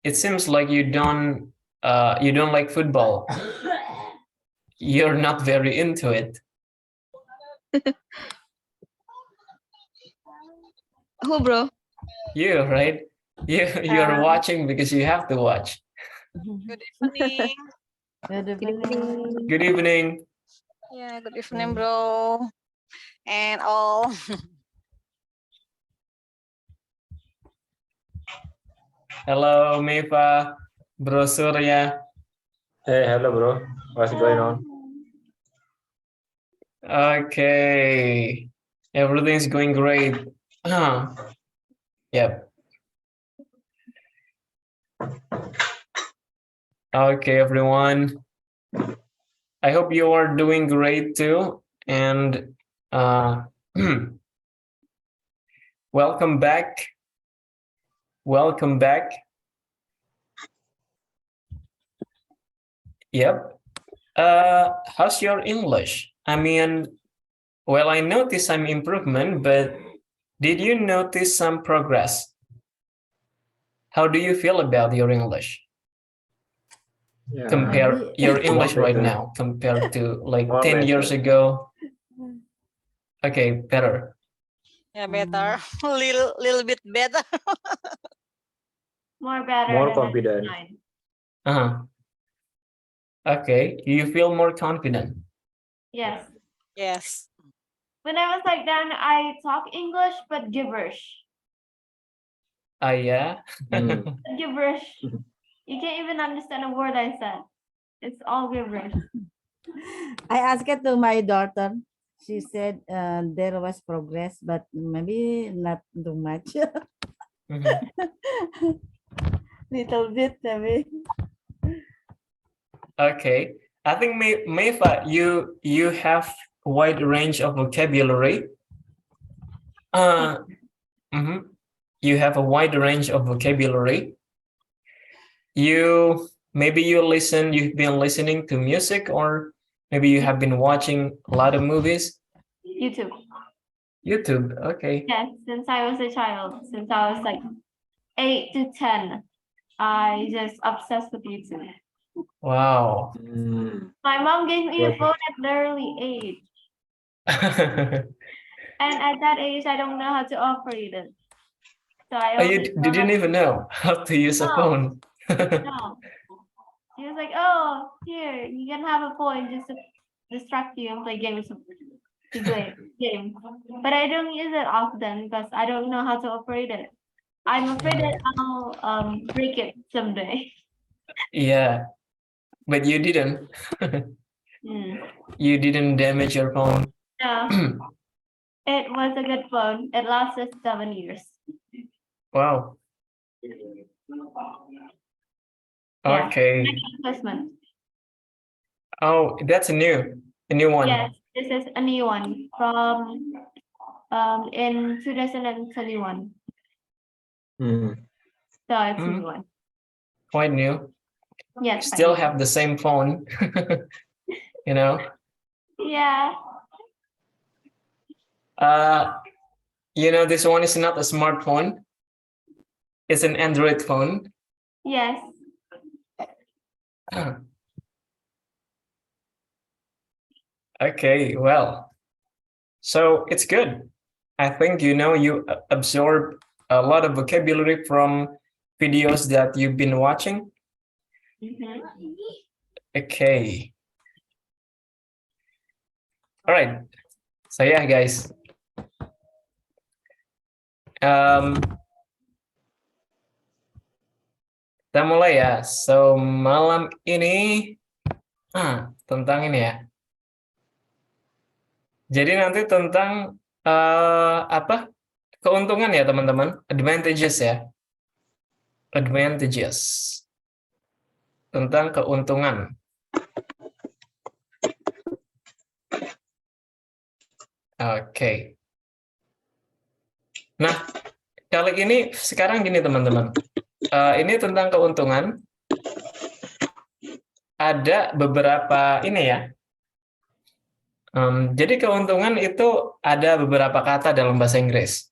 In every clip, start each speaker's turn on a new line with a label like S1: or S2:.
S1: it seems like you don't like football. You're not very into it.
S2: Who, bro?
S1: You, right? You're watching because you have to watch.
S3: Good evening.
S4: Good evening.
S1: Good evening.
S3: Yeah, good evening, bro. And all.
S1: Hello, Meva, Bro Surya.
S5: Hey, hello, bro. What's going on?
S1: Okay, everything's going great. Yep. Okay, everyone. I hope you are doing great too. And welcome back. Welcome back. Yep. How's your English? I mean, well, I noticed some improvement, but did you notice some progress? How do you feel about your English?
S5: Yeah,
S1: Compare your English right
S5: better.
S1: now compared to like
S5: More
S1: 10 years
S5: better.
S1: ago. Okay, better.
S3: Yeah, better. Little bit better.
S4: More better.
S5: More
S4: than
S5: confident.
S4: 99.
S1: Uh-huh. Okay, you feel more confident.
S4: Yes.
S3: Yes.
S4: When I was like then I talk English but gibberish.
S1: Yeah.
S4: Gibberish. You can't even understand a word I said. It's all gibberish.
S6: I asked it to my daughter. She said there was progress, but maybe not too much.
S1: Mhm.
S6: Little bit, maybe.
S1: Okay, I think Meva, you have a wide range of vocabulary. Mhm. You have a wide range of vocabulary. Maybe you've been listening to music, or maybe you have been watching a lot of movies.
S4: YouTube.
S1: YouTube, okay.
S4: Yes, since I was a child, since I was like 8 to 10, I just obsessed with YouTube.
S1: Wow.
S4: My mom gave me a phone at the early age, and at that age, I don't know how to operate it. So I
S1: Oh, you
S4: only
S1: didn't even know how to use a
S4: No.
S1: phone.
S4: No. She was like, "Oh, here, you can have a phone just to distract you and play games." To play game, but I don't use it often because I don't know how to operate it. I'm afraid that I'll break it someday.
S1: Yeah, but you didn't. You didn't damage your phone.
S4: No, it was a good phone. It lasted 7 years.
S1: Wow.
S4: Yeah.
S1: Okay.
S4: Next replacement.
S1: Oh, that's a new one.
S4: Yes, this is a new one from in 2021. So it's a new one.
S1: Quite new.
S4: Yes.
S1: Still
S4: I-
S1: have the same phone. You know.
S4: Yeah.
S1: This one is not a smartphone. It's an Android phone.
S4: Yes.
S1: Okay, well, so it's good. I think you absorb a lot of vocabulary from videos that you've been watching. Okay. All right. So yeah, guys. Kita mulai ya. So malam ini tentang ini ya. Jadi nanti tentang apa? Keuntungan ya, teman-teman. Advantages ya. Advantages. Tentang keuntungan. Oke. Nah, kali ini sekarang gini, teman-teman. Ini tentang keuntungan. Ada beberapa ini ya. Jadi keuntungan itu ada beberapa kata dalam bahasa Inggris.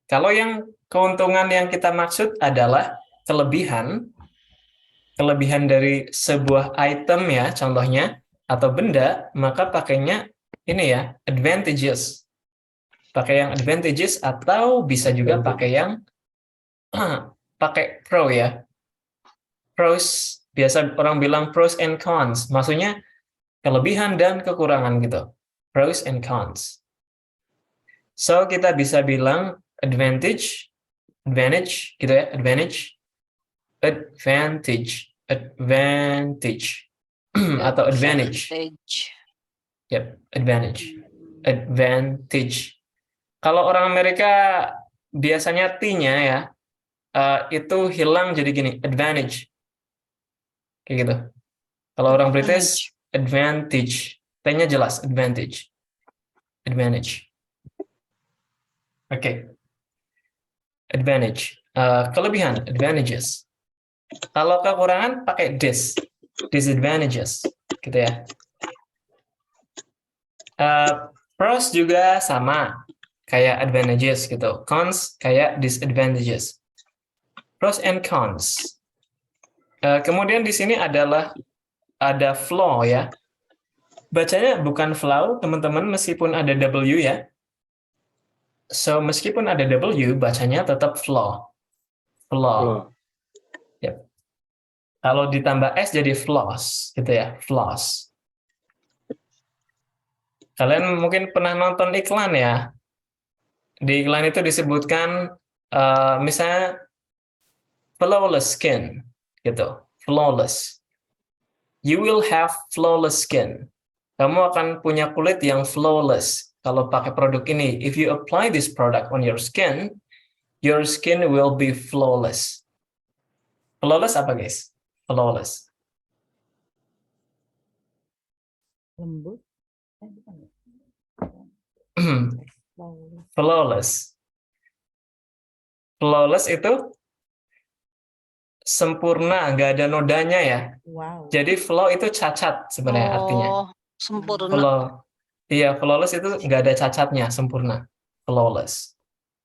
S1: Kalau yang keuntungan yang kita maksud adalah kelebihan dari sebuah item ya, contohnya, atau benda, maka pakainya ini ya, advantages. Pakai yang advantages atau bisa juga pakai yang pakai pro ya. Pros, biasa orang bilang pros and cons, maksudnya kelebihan dan kekurangan gitu. Pros and cons. So, kita bisa bilang advantage gitu ya, advantage, atau advantage. Yep, advantage. Kalau orang Amerika biasanya T-nya ya, itu hilang jadi gini, advantage. Kayak gitu. Kalau orang British, advantage. T-nya jelas, advantage. Oke. Advantage. Kelebihan, advantages. Kalau kekurangan, pakai disadvantages. Gitu ya. Pros juga sama. Kayak advantages gitu. Cons kayak disadvantages. Pros and cons. Kemudian di sini ada flaw ya. Bacanya bukan flaw, teman-teman, meskipun ada W ya. So, meskipun ada W, bacanya tetap flaw. Yep. Kalau ditambah S jadi flaws, gitu ya, flaws. Kalian mungkin pernah nonton iklan ya. Di iklan itu disebutkan, misalnya, flawless skin, gitu, flawless. You will have flawless skin. Kamu akan punya kulit yang flawless kalau pakai produk ini. If you apply this product on your skin will be flawless. Flawless apa, guys? Flawless.
S6: Lembut.
S1: Flawless. Flawless itu sempurna, nggak ada nodanya ya.
S6: Wow.
S1: Jadi flaw itu cacat sebenarnya artinya.
S3: Sempurna.
S1: Iya, flawless itu nggak ada cacatnya, sempurna. Flawless.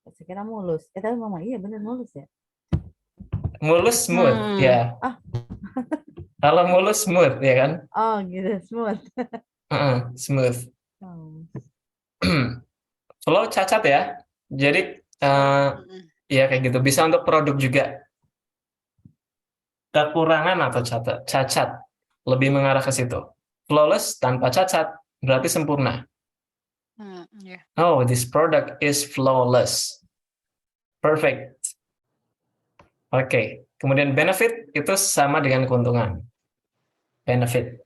S6: Saya kira mulus. Tapi mama iya benar mulus ya.
S1: Mulus, smooth, ya. Kalau mulus, smooth, ya kan?
S6: Oh gitu, smooth.
S1: Smooth.
S6: Oh.
S1: Flow cacat ya. Jadi, ya kayak gitu. Bisa untuk produk juga. Kekurangan atau cacat. Lebih mengarah ke situ. Flawless tanpa cacat, berarti sempurna. Oh, this product is flawless. Perfect. Oke. Kemudian benefit itu sama dengan keuntungan. Benefit.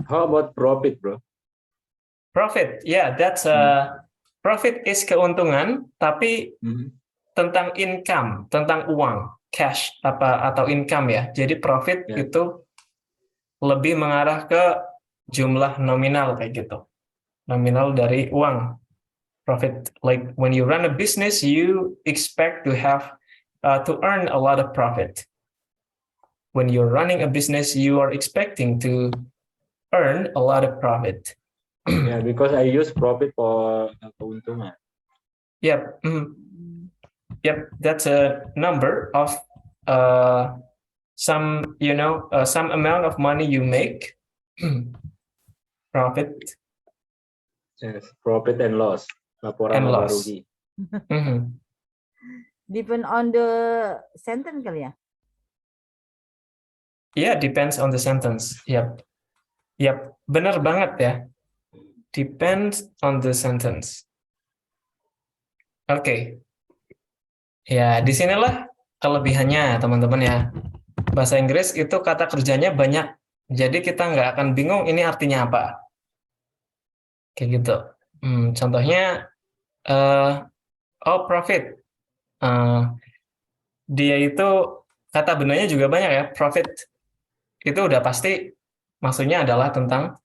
S5: How about profit, bro?
S1: Profit, that's profit is keuntungan, tapi tentang income, tentang uang, cash atau income ya. Jadi profit itu lebih mengarah ke jumlah nominal kayak gitu. Nominal dari uang. Profit, like when you run a business, you expect to have to earn a lot of profit. When you're running a business, you are expecting to earn a lot of profit.
S5: Yeah, because I use profit for keuntungan.
S1: Yep. Yep, that's a number of some amount of money you make. Profit.
S5: Yes, profit and loss. Laporan
S1: And
S5: laba
S1: loss.
S5: rugi.
S6: Depend on the sentence kali ya.
S1: Yeah, depends on the sentence. Yep. Benar banget ya. Depends on the sentence. Oke. Ya, disinilah kelebihannya, teman-teman ya. Bahasa Inggris itu kata kerjanya banyak. Jadi kita nggak akan bingung ini artinya apa. Kayak gitu. Contohnya, profit. Dia itu kata benarnya juga banyak ya. Profit itu udah pasti maksudnya adalah tentang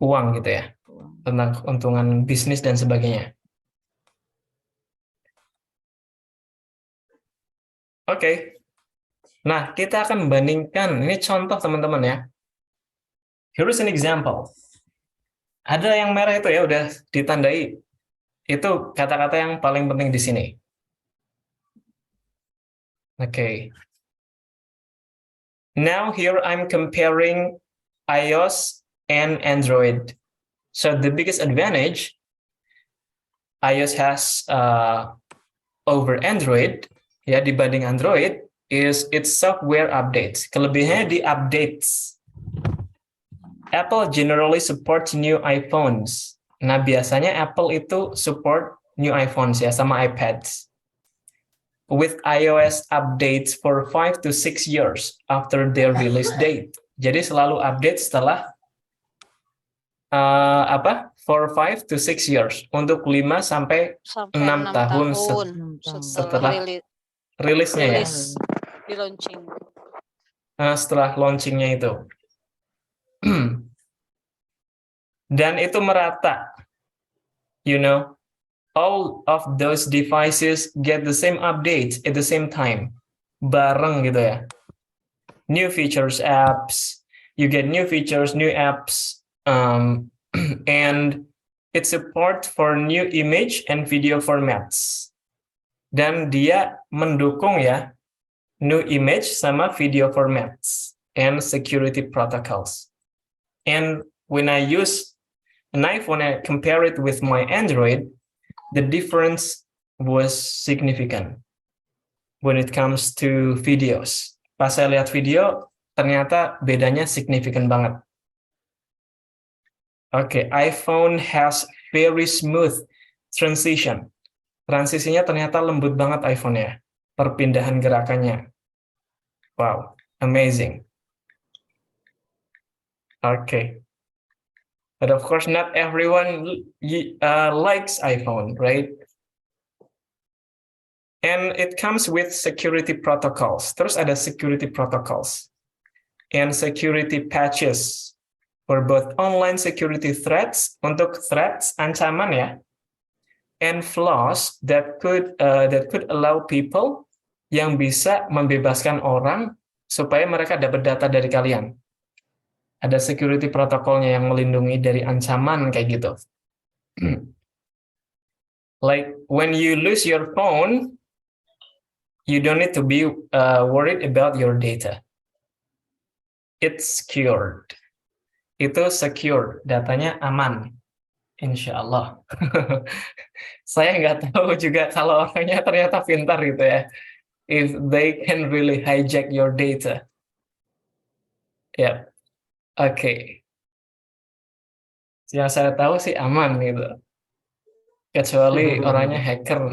S1: uang gitu ya. Tentang keuntungan bisnis dan sebagainya. Oke. Nah, kita akan membandingkan. Ini contoh teman-teman ya. Here is an example. Ada yang merah itu ya, udah ditandai. Itu kata-kata yang paling penting di sini. Okay. Now here I'm comparing iOS and Android. So the biggest advantage iOS has over Android, ya dibanding Android, is its software updates. Kelebihannya di updates. Apple generally supports new iPhones. Nah, biasanya Apple itu support new iPhones ya, sama iPads. With iOS updates for 5 to 6 years after their release date. Jadi selalu update setelah for 5 to 6 years. Untuk 5 sampai
S3: Sampai
S1: 6 tahun
S3: setelah
S1: rilisnya ya.
S3: rilis di launching.
S1: Setelah launchingnya itu. Dan itu merata. You know, all of those devices get the same updates at the same time. Bareng gitu ya. New features apps, you get new features, new apps, and it support for new image and video formats. Dan dia mendukung ya new image sama video formats and security protocols. And when I use an iPhone, I compare it with my Android, the difference was significant when it comes to videos. Pas saya lihat video, ternyata bedanya signifikan banget. Oke, iPhone has very smooth transition. Transisinya ternyata lembut banget iPhone-nya. Perpindahan gerakannya. Wow, amazing. Okay. But of course, not everyone likes iPhone, right? And it comes with security protocols. Terus ada security protocols and security patches for both online security threats, untuk threats ancaman ya, and flaws that could allow people, yang bisa membebaskan orang supaya mereka dapat data dari kalian. Ada security protokolnya yang melindungi dari ancaman kayak gitu. Like when you lose your phone, you don't need to be worried about your data. It's secured. Itu secure, datanya aman. Insya Allah. Saya nggak tahu juga kalau orangnya ternyata pintar gitu ya. If they can really hijack your data. Ya, oke. Yang saya tahu sih aman gitu. Kecuali orangnya hacker.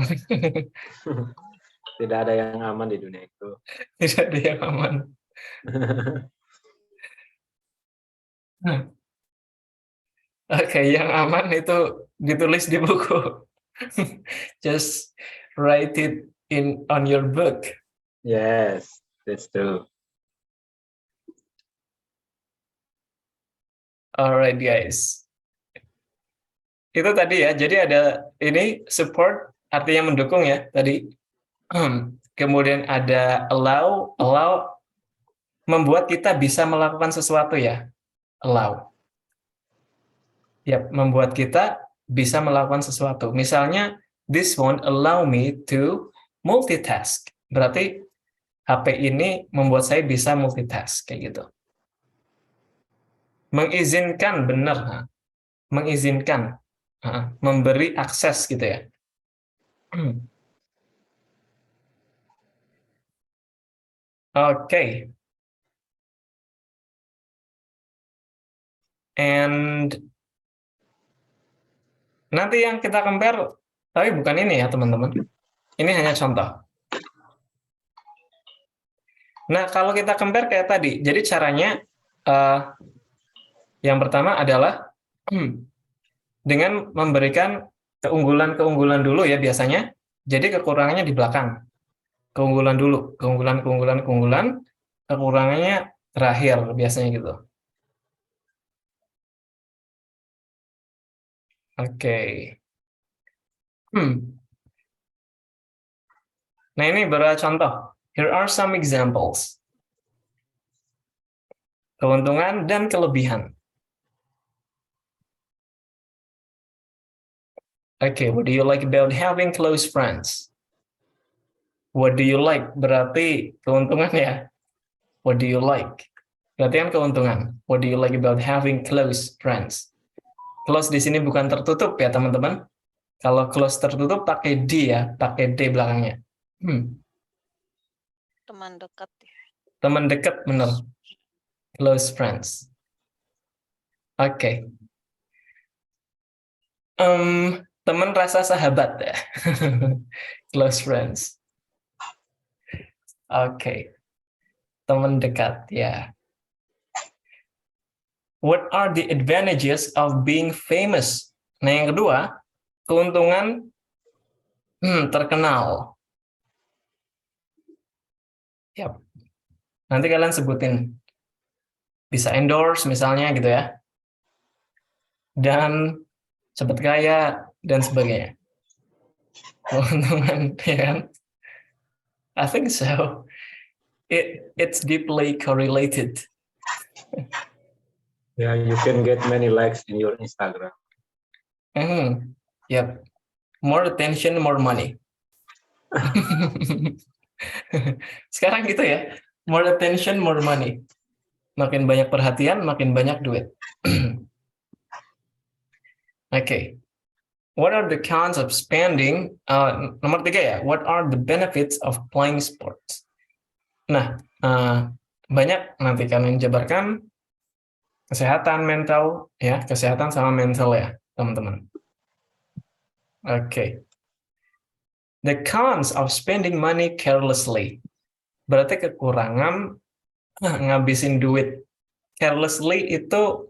S5: Tidak ada yang aman di dunia itu.
S1: Tidak ada yang aman. Oke, yang aman itu ditulis di buku. Just write it on your book.
S5: Yes, that's true.
S1: Alright guys. Itu tadi ya. Jadi ada ini support artinya mendukung ya tadi. Kemudian ada allow membuat kita bisa melakukan sesuatu ya. Allow. Yap, membuat kita bisa melakukan sesuatu. Misalnya, this won't allow me to multitask. Berarti HP ini membuat saya bisa multitask kayak gitu. Mengizinkan, benar. Mengizinkan. Memberi akses gitu ya. Oke. And nanti yang kita compare, tapi bukan ini ya teman-teman. Ini hanya contoh. Nah, kalau kita compare kayak tadi, jadi caranya yang pertama adalah dengan memberikan keunggulan-keunggulan dulu ya biasanya. Jadi kekurangannya di belakang. Keunggulan dulu, keunggulan, kekurangannya terakhir biasanya gitu. Oke. Nah, ini beberapa contoh. Here are some examples. Keuntungan dan kelebihan. Okay, what do you like about having close friends? What do you like? Berarti keuntungan ya. What do you like? Berarti kan keuntungan. What do you like about having close friends? Close di sini bukan tertutup ya teman-teman. Kalau close tertutup pakai D ya, pakai D belakangnya.
S3: Teman dekat ya.
S1: Teman dekat bener. Close friends. Oke. Teman rasa sahabat ya. Close friends. Oke. Teman dekat ya. What are the advantages of being famous? Nah, yang kedua, keuntungan terkenal. Yap. Nanti kalian sebutin. Bisa endorse misalnya gitu ya. Dan cepat kaya dan sebagainya. Keuntungan, ya kan? I think so. It's deeply correlated.
S5: Yeah, you can get many likes in your Instagram.
S1: Yep. More attention, more money. Sekarang gitu ya. More attention, more money. Makin banyak perhatian, makin banyak duit. Okay. What are the cons of spending? Nomor 3 ya. What are the benefits of playing sports? Nah, banyak nanti kalian jabarkan kesehatan mental ya, kesehatan sama mental ya, teman-teman. Okay. The cons of spending money carelessly. Berarti kekurangan ngabisin duit. Carelessly itu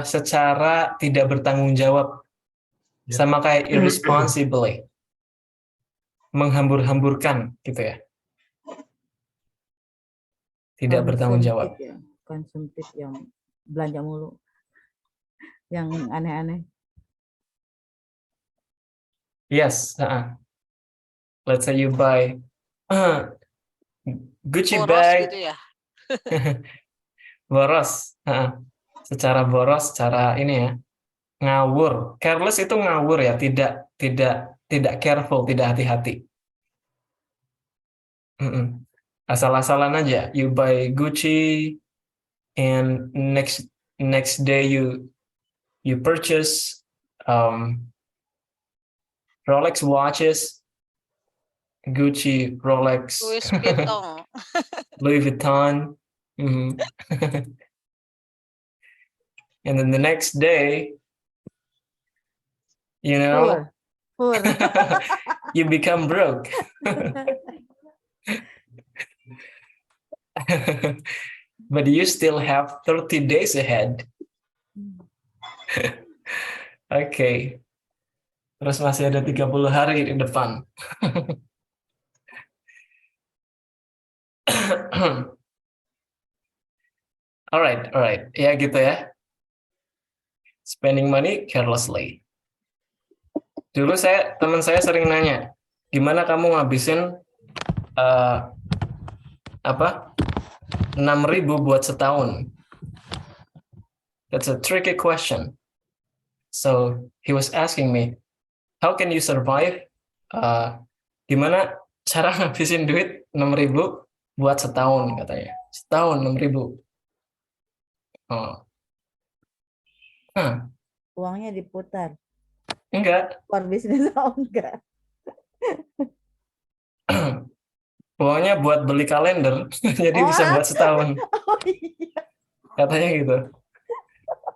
S1: secara tidak bertanggung jawab. Sama kayak irresponsibly. Menghambur-hamburkan gitu ya. Tidak bertanggung jawab.
S6: Ya. Konsumtif yang belanja mulu. Yang aneh-aneh.
S1: Yes. Let's say you buy Gucci
S3: Boros
S1: bag.
S3: gitu ya.
S1: Boros. Secara boros, secara ini ya. Ngawur. Careless itu ngawur ya, tidak careful, tidak hati-hati. Asal-asalan aja. You buy Gucci and next day you purchase Rolex watches, Gucci, Rolex,
S3: Louis Vuitton.
S1: Louis Vuitton. And then the next day, you know,
S6: Poor.
S1: you become broke. But you still have 30 days ahead. Okay. Terus masih ada 30 hari di depan. Alright. Ya gitu ya. Spending money carelessly. Dulu teman saya sering nanya, gimana kamu ngabisin 6.000 buat setahun? That's a tricky question. So he was asking me, how can you survive? Gimana cara ngabisin duit 6.000 buat setahun katanya. Setahun 6.000.
S6: Uangnya diputar.
S1: Enggak.
S6: For bisnis enggak.
S1: Uangnya buat beli kalender. Jadi bisa buat setahun.
S6: Oh iya.
S1: Katanya gitu.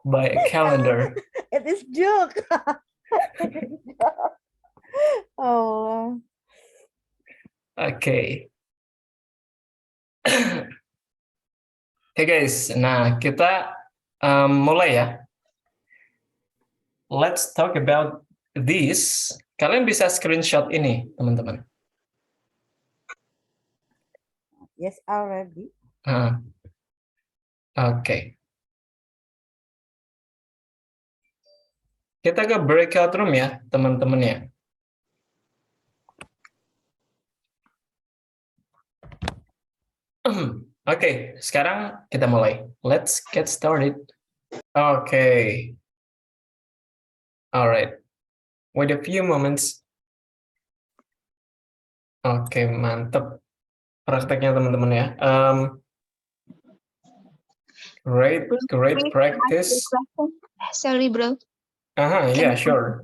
S1: Buy a calendar.
S6: It is joke. Oh.
S1: Oke. Oke guys, nah kita mulai ya. Let's talk about this. Kalian bisa screenshot ini, teman-teman.
S6: Yes, already.
S1: Oke. Kita ke breakout room ya, teman-teman ya. Oke, sekarang kita mulai. Let's get started. Okay. All right. Wait a few moments. Oke, mantep prakteknya teman-teman ya. Great practice.
S2: Sorry, bro.
S1: Yeah, sure.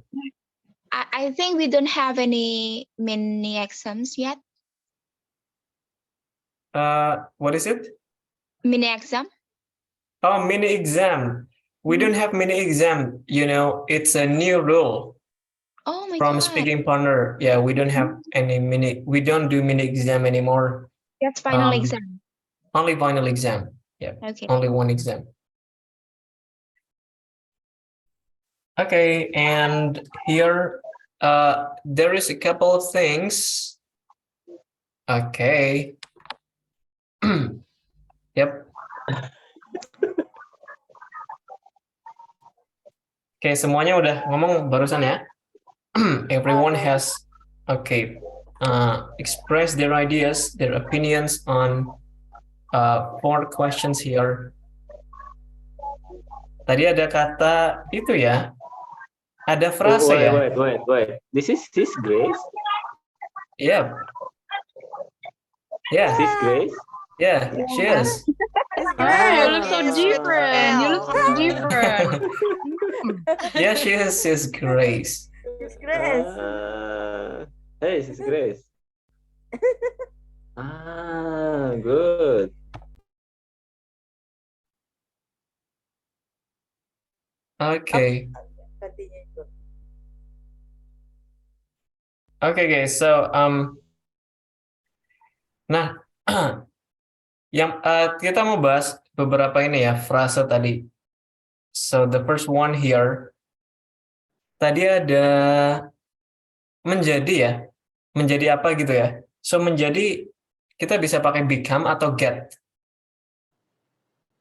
S2: I think we don't have any mini exams yet.
S1: What is it?
S2: Mini exam.
S1: Oh, mini exam. We don't have mini exam. It's a new rule
S2: Oh my
S1: from
S2: God.
S1: speaking partner. Yeah, we don't have any we don't do mini exam anymore.
S2: That's final exam.
S1: Only final exam. Yeah,
S2: Okay.
S1: only one exam. Okay, and here there is a couple of things. Okay. Yep. Oke, semuanya udah ngomong barusan ya. Everyone has express their ideas, their opinions on 4 questions here. Tadi ada kata itu ya. Ada frase ya.
S5: Wait. This is Grace?
S1: Yeah. Yeah.
S5: This Grace?
S1: Yeah, she is.
S3: You look so different. You look so different.
S1: Yeah, she is Grace.
S6: It's Grace.
S5: Hey, this is Grace. Good.
S1: Okay.
S6: Continue.
S1: Okay, guys. So, nah, yang kita mau bahas beberapa ini ya frase tadi. So the first one here, tadi ada menjadi ya, menjadi apa gitu ya. So menjadi kita bisa pakai become atau get,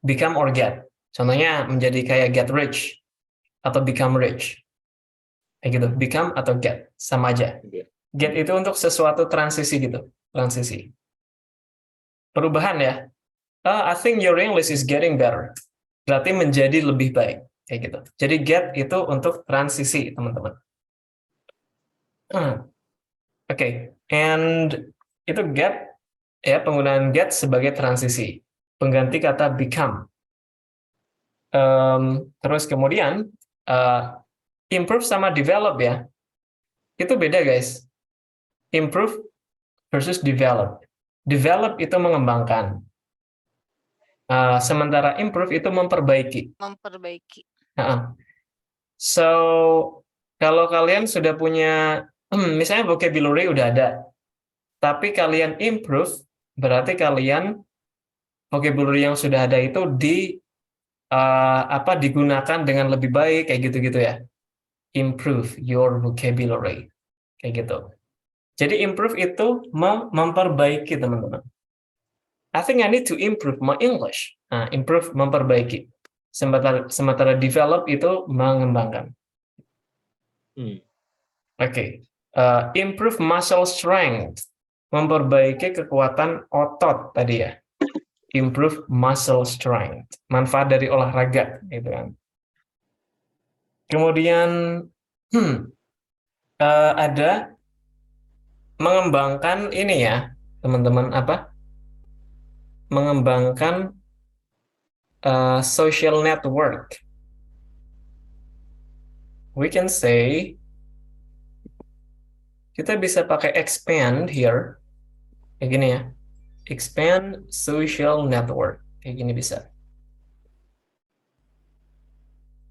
S1: become or get. Contohnya menjadi kayak get rich atau become rich, kayak gitu. Become atau get sama aja. Get itu untuk sesuatu transisi gitu, transisi. Perubahan ya. I think your English is getting better. Berarti menjadi lebih baik, kayak gitu. Jadi get itu untuk transisi, teman-teman. Oke, and itu get ya, penggunaan get sebagai transisi, pengganti kata become. Terus kemudian improve sama develop ya, itu beda guys. Improve versus develop. Develop itu mengembangkan. Sementara improve itu memperbaiki.
S3: Memperbaiki.
S1: So, kalau kalian sudah punya, misalnya vocabulary udah ada, tapi kalian improve, berarti kalian vocabulary yang sudah ada itu digunakan dengan lebih baik, kayak gitu-gitu ya. Improve your vocabulary, kayak gitu. Jadi improve itu memperbaiki, teman-teman. I think I need to improve my English. Improve memperbaiki. Sementara develop itu mengembangkan. Oke. Improve muscle strength. Memperbaiki kekuatan otot tadi ya. Improve muscle strength. Manfaat dari olahraga gitu kan. Kemudian ada mengembangkan ini ya, teman-teman, apa? Mengembangkan social network. We can say, kita bisa pakai expand here, kayak gini ya. Expand social network, kayak gini bisa.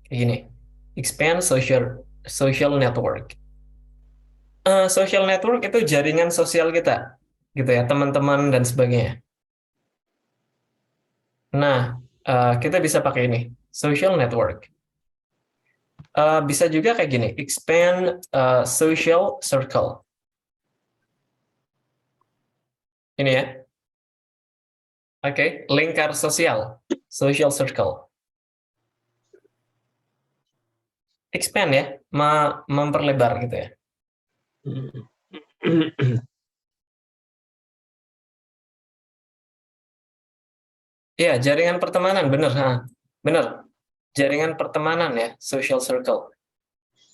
S1: Kayak gini. Expand social network. Social network itu jaringan sosial kita, gitu ya, teman-teman dan sebagainya. Nah, kita bisa pakai ini, social network. Bisa juga kayak gini, expand social circle. Ini ya. Oke, lingkar sosial, social circle. Expand ya, memperlebar gitu ya. Ya, jaringan pertemanan, bener. Bener. Jaringan pertemanan ya, social circle.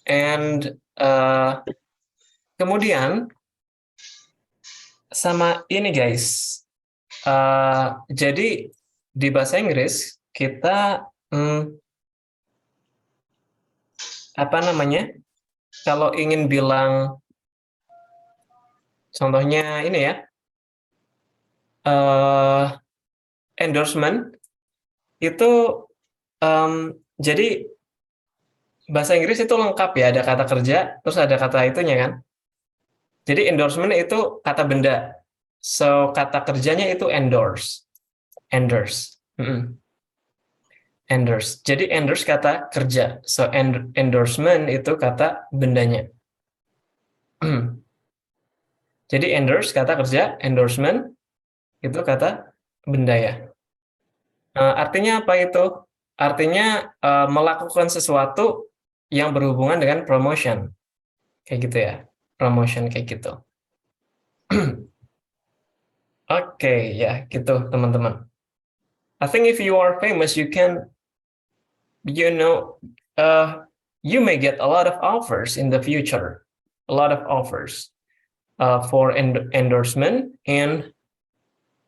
S1: And kemudian sama ini guys. Jadi di bahasa Inggris kita apa namanya? Kalau ingin bilang, contohnya ini ya, endorsement itu, jadi bahasa Inggris itu lengkap ya, ada kata kerja, terus ada kata itunya kan. Jadi endorsement itu kata benda, so kata kerjanya itu endorse. Endorse. Jadi endorse kata kerja, so endorsement itu kata bendanya. Jadi endorse kata kerja, endorsement itu kata benda ya. Artinya apa itu? Artinya melakukan sesuatu yang berhubungan dengan promotion. Kayak gitu ya. Promotion kayak gitu. Oke, ya gitu teman-teman. I think if you are famous, you can, you may get a lot of offers in the future. A lot of offers for endorsement, and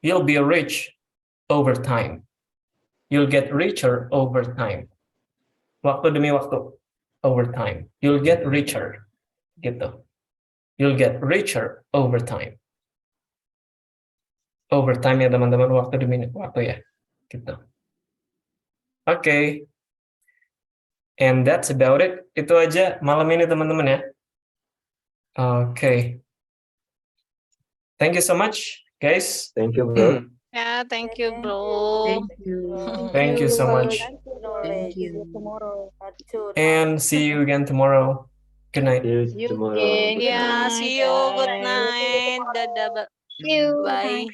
S1: you'll be rich over time. You'll get richer over time. Waktu demi waktu, over time. You'll get richer, gitu. You'll get richer over time. Over time ya teman-teman, waktu demi waktu ya, gitu. Oke. And that's about it. Itu aja malam ini teman-teman ya. Oke. Thank you so much, guys.
S5: Thank you, bro.
S3: Yeah, thank you, bro.
S6: Thank you.
S1: Thank you so much.
S6: Thank you. Tomorrow.
S1: And see you again tomorrow. Good night.
S5: See you tomorrow.
S3: Yeah, see you. Good night. Dadah.
S2: You.
S3: Bye.